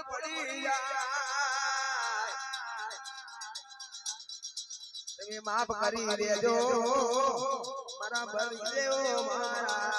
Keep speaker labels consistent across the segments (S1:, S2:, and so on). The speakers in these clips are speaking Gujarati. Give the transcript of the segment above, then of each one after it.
S1: પડી જાય તમે માફ કરી દેજો મારા બળદેવ મારા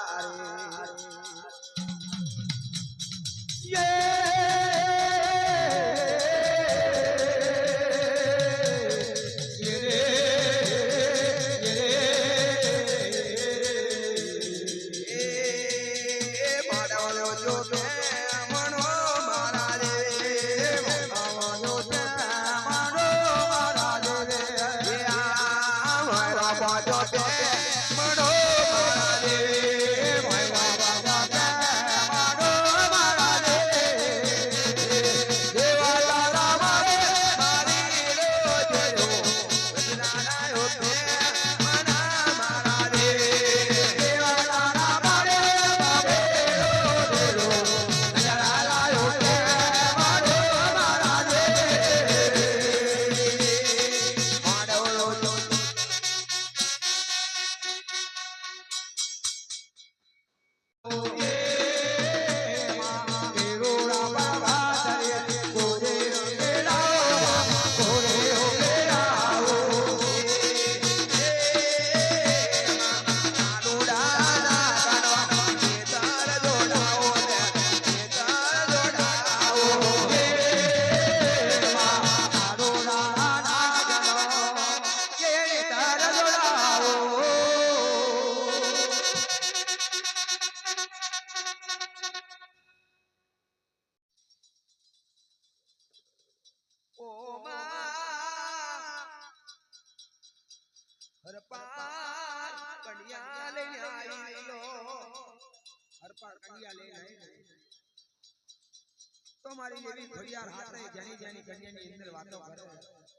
S1: તો મારી જેવી ખોડિયાર હાથે જાની જાની કન્યાની અંદર વાતો કરે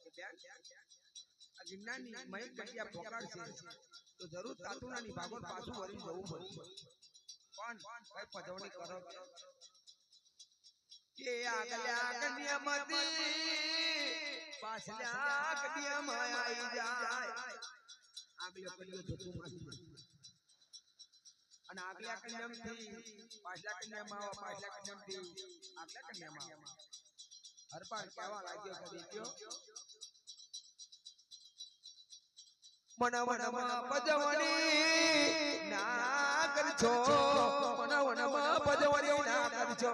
S1: કે બેન આ ગિરનારની મહેક કન્યા પોકાડશે તો જરૂર તાતુનાની ભાગોળ પાછું વળી જવું પડશે પણ કઈ પજવણી કરો કે આગલ્યા કન્યામાંથી પાછલા કન્યામાં આવી જાય આગલ્યો કન્યો જોતું મારી અને આગલા કન્યામથી પાછલા કન્યામાં પાછલા કન્યામથી આગલા કન્યામાં હરપાર કહેવા લાગ્યો કે દીકરો મનવનમાં પજવણી ના કરજો મનવનમાં પજવણી ના કરજો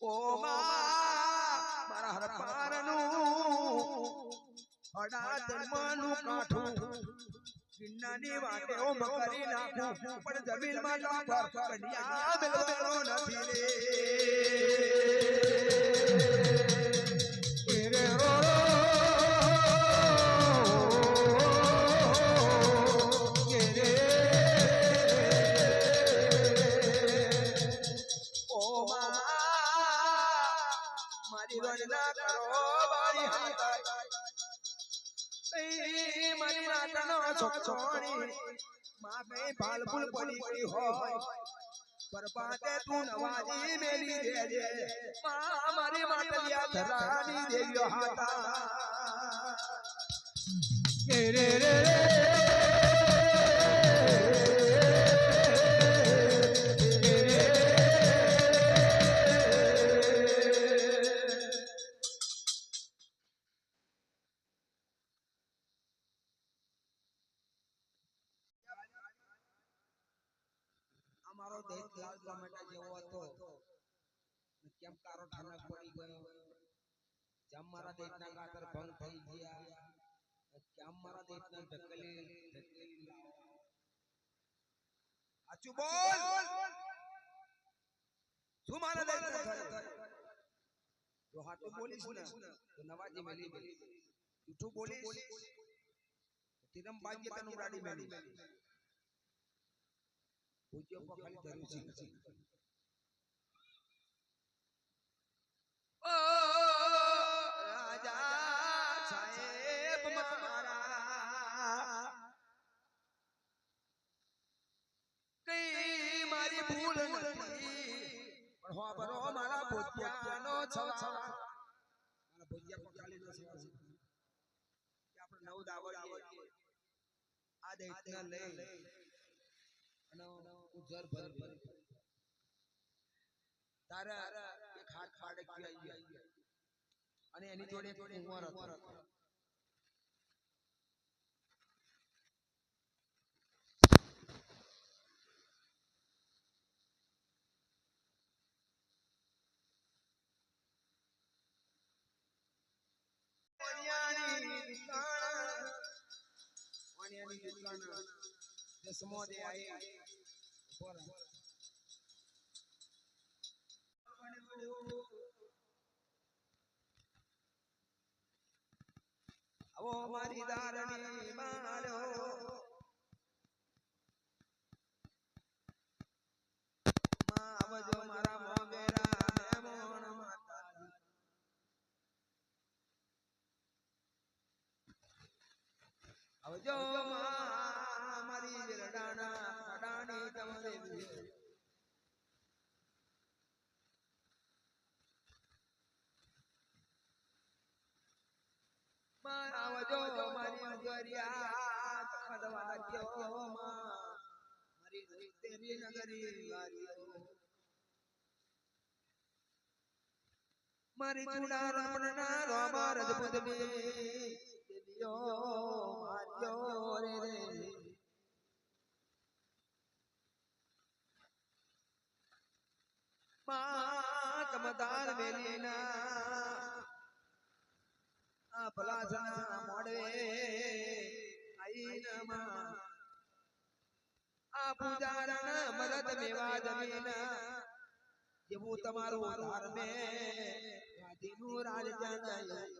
S1: ઓ મારા હરપારનું હડા ધર્મનું કાઠું કિન્નાની વાટે ઓ મકરી નાખું પણ જમીનમાં કાફર કન્યા બેલો નથી રે રે રો રે ઓ મારી વંદના કરો મારી હાથ મારી માતાનો છોકરી માં કઈ ભાલફૂલ પડી ગઈ હોય બરબાદે તું નવાજી મેલી દેજે માં મારી માતલિયા ધરાની દેવ્યો હાતા રે રે રે અમારો દેશ લાલ ટમેટા જેવો હતો કેમ કારો ઠાનક પડી ગયો જેમ મારા દેશના ગાતર ભંગ થઈ ગયા કેમ મારા દેશને ઢકલી આચું બોલ શું મારા દેશને જો હાટું બોલીશ ને તો નવાજી મેલી જૂઠું બોલીશ તિરમ ભાગ્ય તનું રાડી મેલી પૂજ્ય પર ખાલી ધરું છે ઓ રાજા સાહેબ મારા કઈ મારી ભૂલ નથી પણ હો બરો મારા ભોજ્યાનો છવા મારા ભોજ્યા પર ખાલી નો સેવા છે કે આપણે નવ દાવડીએ આ દેશના લઈ અને ઉજર ભર તારા એક હાથ પાડે ગયા અને એની જોડે એક કુંવર હતો દસમો દે આઈ આવો મારી દારણી મારો માં આવજો મારા મોગેરા મેમોણ માતાજી આવજો માં મારી જરડાના અડાણી તમારે આવજો મારી ગરિયા ખડવા ગયો મારી તેરી નગરી વારિયો મારી ચૂડા રમણના રોમા રજપૂત દેવીઓ માર્યો રે મા તમદાર મેલીના આ ભલાસના મોડવે આઈનામાં આ પૂજારના મદદ મેવા જમીના જેવું તમારું ધર્મે ગાદીનું રાજજન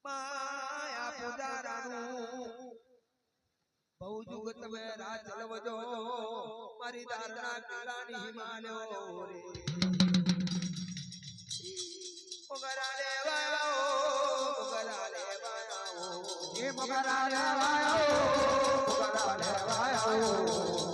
S1: માયા પૂજારાનું બહુ જુગ તમે રાજ ચલવજો મારી દારના કિલ્લાની હિમાલયો રે મોગરા લેવાયો મોગરા લેવાયો એ મોગરા લેવાયો મોગરા લેવાયો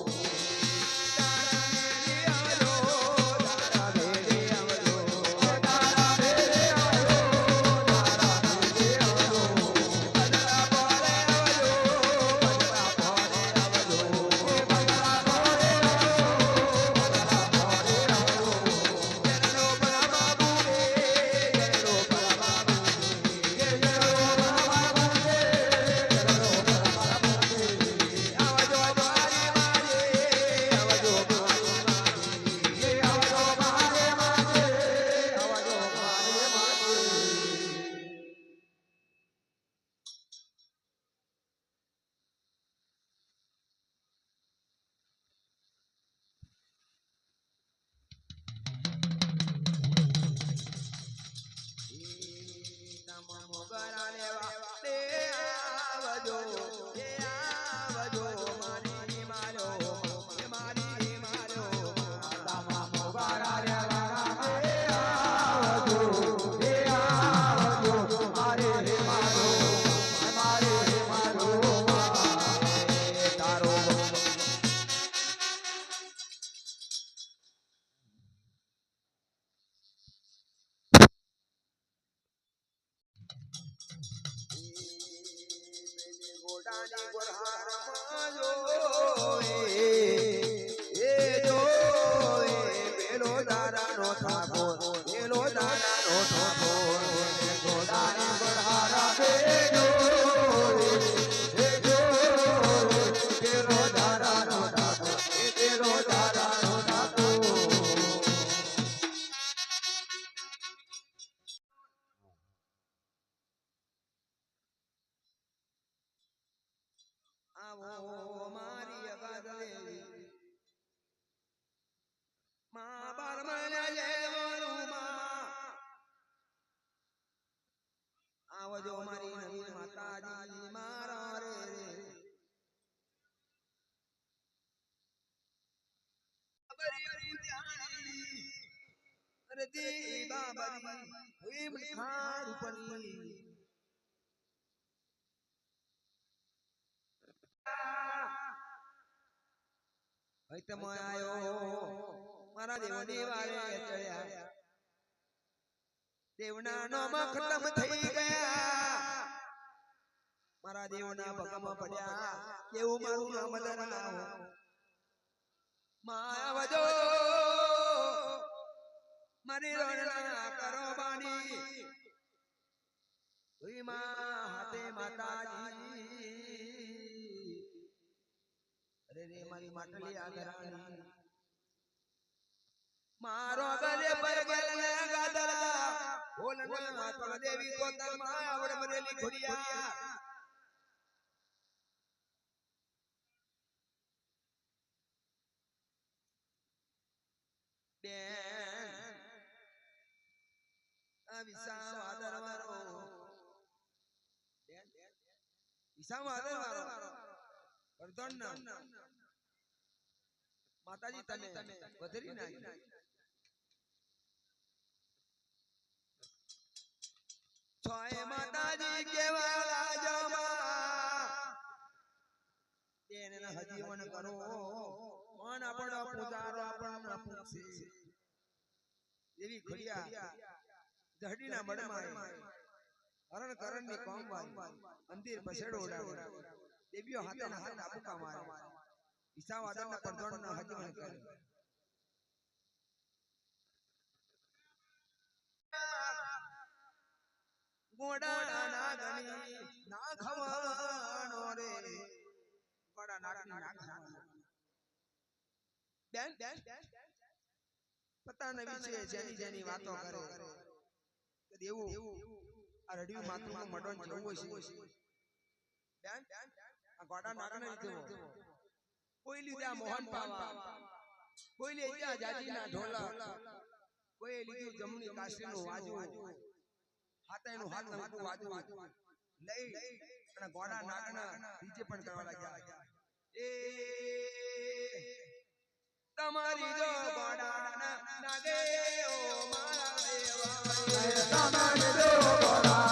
S1: આવજો મારી નવીન માતાજી મારા રે દી બાબરી હુઈમ ખાર ઉપની હઈ તમ આયો મારા દેવની વારે ચડ્યા દેવના નામ ખતમ થઈ ગયા મારા દેવના ભગમાં પડ્યા કેવું મારું નામ ધરાવો માયા વજો મારી રણના કરો બાણી ભીમા હાથે માતાજી અરે રે મારી માટલી આદરાણી મારો ગલે પર ગલે ગાદરા બોલના તો દેવી કોતર માં આવડ મરેલી ખોડિયા બેન આ વિસા વાદર વારો બેન વિસા વાદર વારો વર્ધન માતાજી તને વધરી નાખી છોય માતાજી કેવા રાજમાં તેને હજી મન કરો મન આપણો પૂજારો આપણને પૂછે એવી ખોડિયા જહડીના મડમાં હરણ કરણની કોમ મંદિર બસેડો ઉડાડો દેવીઓ હાથે હાથ આબુકા મારે ઈસા વાદળના પરધોણના હજી મન કરે ગોડા નાગની ના ખવાનો રે ગોડા નાગની ના ખવાનો બેન પતા ન વિશે જેની જેની વાતો કરે એવું આ રડિયું માથું મડોન જેવું છે બેન આ ગોડા નાગને લીધો કોઈ લીધા મોહન પાવા કોઈ લીધા જાજીના ઢોલા કોઈ લીધું જમણી કાશીનું વાજુ હાથેનું હાથ નમકું વાજુ લઈ અને ગોડા નાગના નીચે પણ કરવા લાગ્યા એ તમારી જો ગોડા નાગે ઓ મારા દેવા તમારી જો ગોડા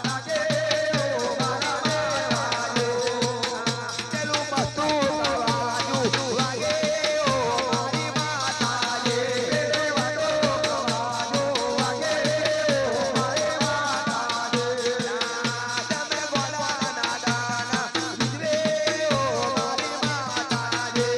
S1: નાગે ઓ મારા દેવા તેલું મસ્તુ વાજુ વાગે ઓ મારી માતા જે વાજો વાજો વાગે ઓ મારી માતા જે તમે ગોડા નાગના વિજવે ઓ મારી માતા જે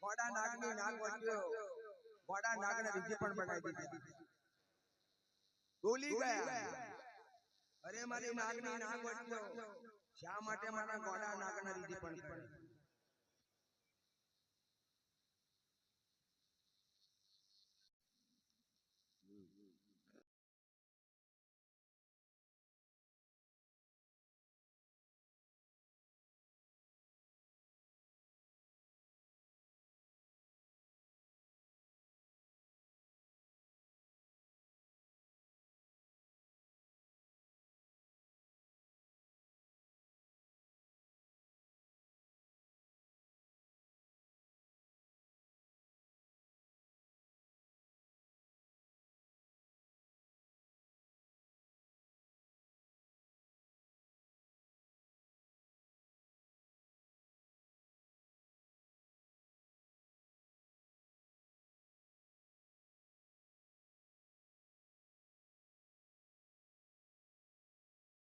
S1: ગોડા નાગની નાગ વટ્યો ગોડા નાગને રીજે પણ બનાવી દીધી બોલી ગયા અરે મારી નાગની નાગ વટ્યો શા માટે મારા ગોડા નાગને રીજે પણ